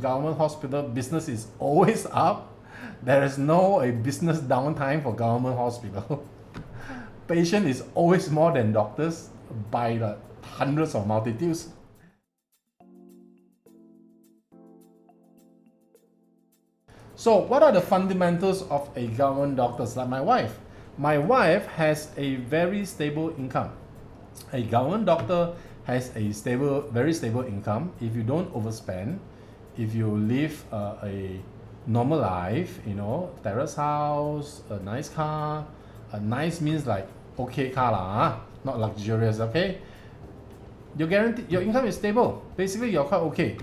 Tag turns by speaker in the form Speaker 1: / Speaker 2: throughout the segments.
Speaker 1: government hospital, business is always up. There is no a business downtime for government hospital. Patient is always more than doctors by the hundreds of multitudes. So what are the fundamentals of a government doctor like my wife? My wife has a very stable income. A government doctor has a very stable income. If you don't overspend, if you live a normal life, terrace house, a nice car, nice means like okay car lah, not luxurious, okay? Your income is stable. Basically, you're quite okay.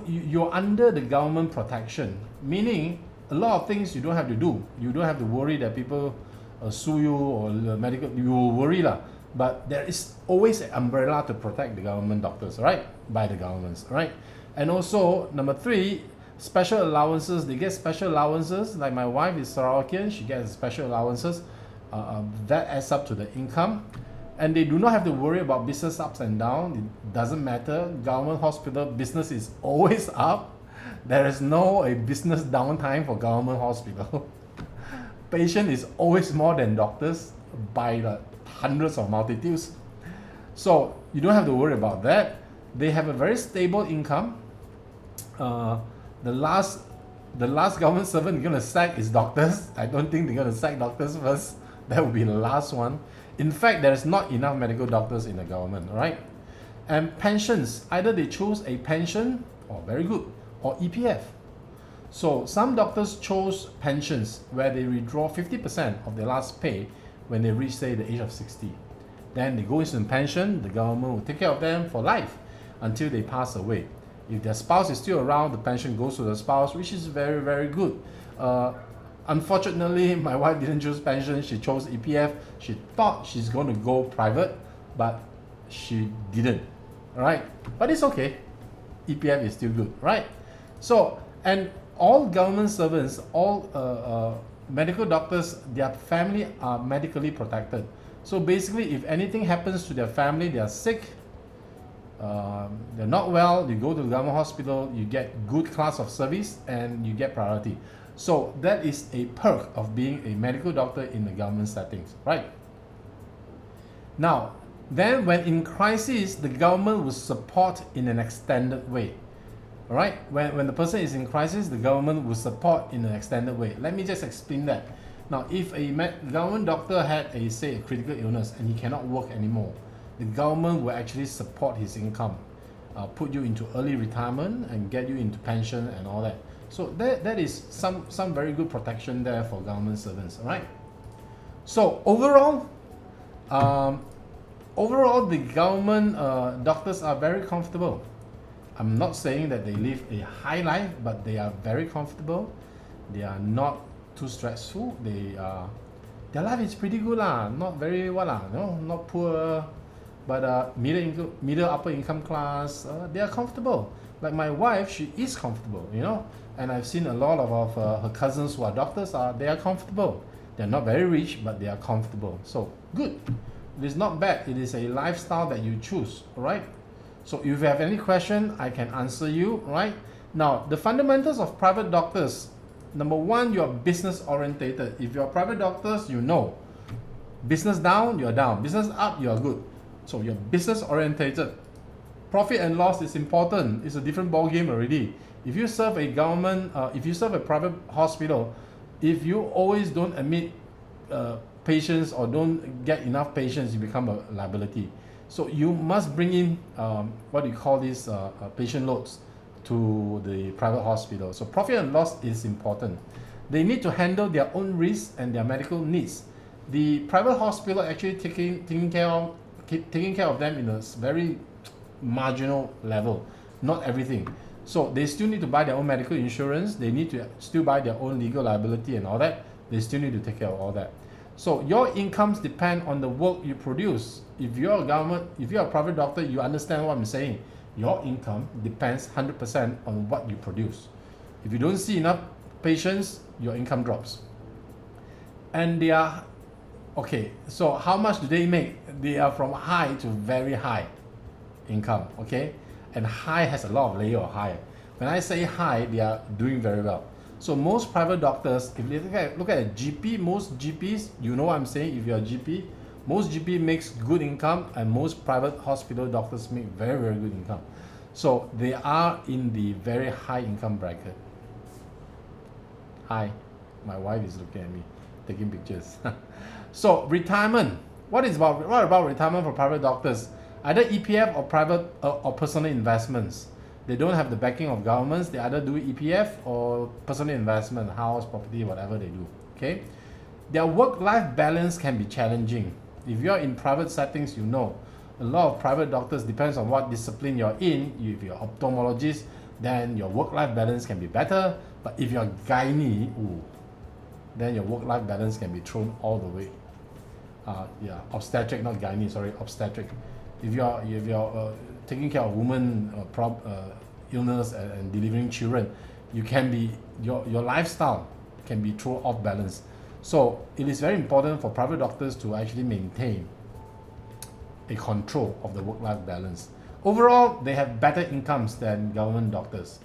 Speaker 1: You're under the government protection, meaning a lot of things you don't have to do. You don't have to worry that people sue you or medical. You will worry lah. But there is always an umbrella to protect the government doctors, right? By the governments, right? And also, number 3, special allowances. They get special allowances. Like my wife is Sarawakian, she gets special allowances. That adds up to the income. And they do not have to worry about business ups and downs. It doesn't matter. Government hospital business is always up. There is no a business downtime for government hospital. Patient is always more than doctors by the hundreds of multitudes. So you don't have to worry about that. They have a very stable income. The last government servant you're going to sack is doctors. I don't think they're going to sack doctors first. That will be the last one. In fact, there's not enough medical doctors in the government, right? And pensions, either they choose a pension, or very good, or EPF. So some doctors chose pensions where they withdraw 50% of their last pay when they reach, say, the age of 60. Then they go into pension, the government will take care of them for life until they pass away. If their spouse is still around, the pension goes to the spouse, which is very, very good. Unfortunately, my wife didn't choose pension, she chose EPF. She thought she's going to go private, but she didn't, right? But it's okay. EPF is still good, right? So, and all government servants, all medical doctors, their family are medically protected. So basically, if anything happens to their family, they are sick, they're not well, you go to the government hospital, you get good class of service and you get priority. So that is a perk of being a medical doctor in the government settings, right? Now, then when in crisis, the government will support in an extended way. All right? When the person is in crisis, the government will support in an extended way. Let me just explain that. Now, if a government doctor had say a critical illness and he cannot work anymore, the government will actually support his income, put you into early retirement and get you into pension and all that. So that is some very good protection there for government servants, all right? So overall, the government doctors are very comfortable. I'm not saying that they live a high life, but they are very comfortable. They are not too stressful. Their life is pretty good lah, not very not poor, but middle upper income class. They are comfortable. Like my wife, she is comfortable, and I've seen a lot of her cousins who are doctors. They are comfortable. They're not very rich, but they are comfortable. So good. It is not bad. It is a lifestyle that you choose, right? So if you have any question, I can answer you, right? Now, the fundamentals of private doctors. Number 1, you're business orientated. If you're private doctors, business down, you're down. Business up, you're good. So you're business orientated. Profit and loss is important. It's a different ball game already. If you serve a government, if you serve a private hospital, if you always don't admit patients or don't get enough patients, you become a liability. So you must bring in what do you call these patient loads to the private hospital. So profit and loss is important. They need to handle their own risks and their medical needs. The private hospital actually taking care of them in a very marginal level, not everything. So they still need to buy their own medical insurance. They need to still buy their own legal liability and all that. They still need to take care of all that. So your incomes depend on the work you produce. If you're a private doctor, you understand what I'm saying. Your income depends 100% on what you produce. If you don't see enough patients, your income drops. And they are, okay, so how much do they make? They are from high to very high income, okay? And high has a lot of layer of high. When I say high, they are doing very well. So most private doctors, if you look at a GP, most GPs, you know what I'm saying, if you're a GP, most GP makes good income, and most private hospital doctors make very, very good income. So they are in the very high income bracket. Hi, my wife is looking at me, taking pictures. So retirement. What about retirement for private doctors? Either EPF or private or personal investments. They don't have the backing of governments. They either do EPF or personal investment, house, property, whatever they do. Okay, their work-life balance can be challenging. If you're in private settings, you know a lot of private doctors, depends on what discipline you're in. If you're ophthalmologist, then your work-life balance can be better. But if you're gynae, then your work-life balance can be thrown all the way. Obstetric, not gynae, sorry, obstetric. If you're taking care of women illness and delivering children, you can be your lifestyle can be thrown off balance. So it is very important for private doctors to actually maintain a control of the work-life balance. Overall, they have better incomes than government doctors.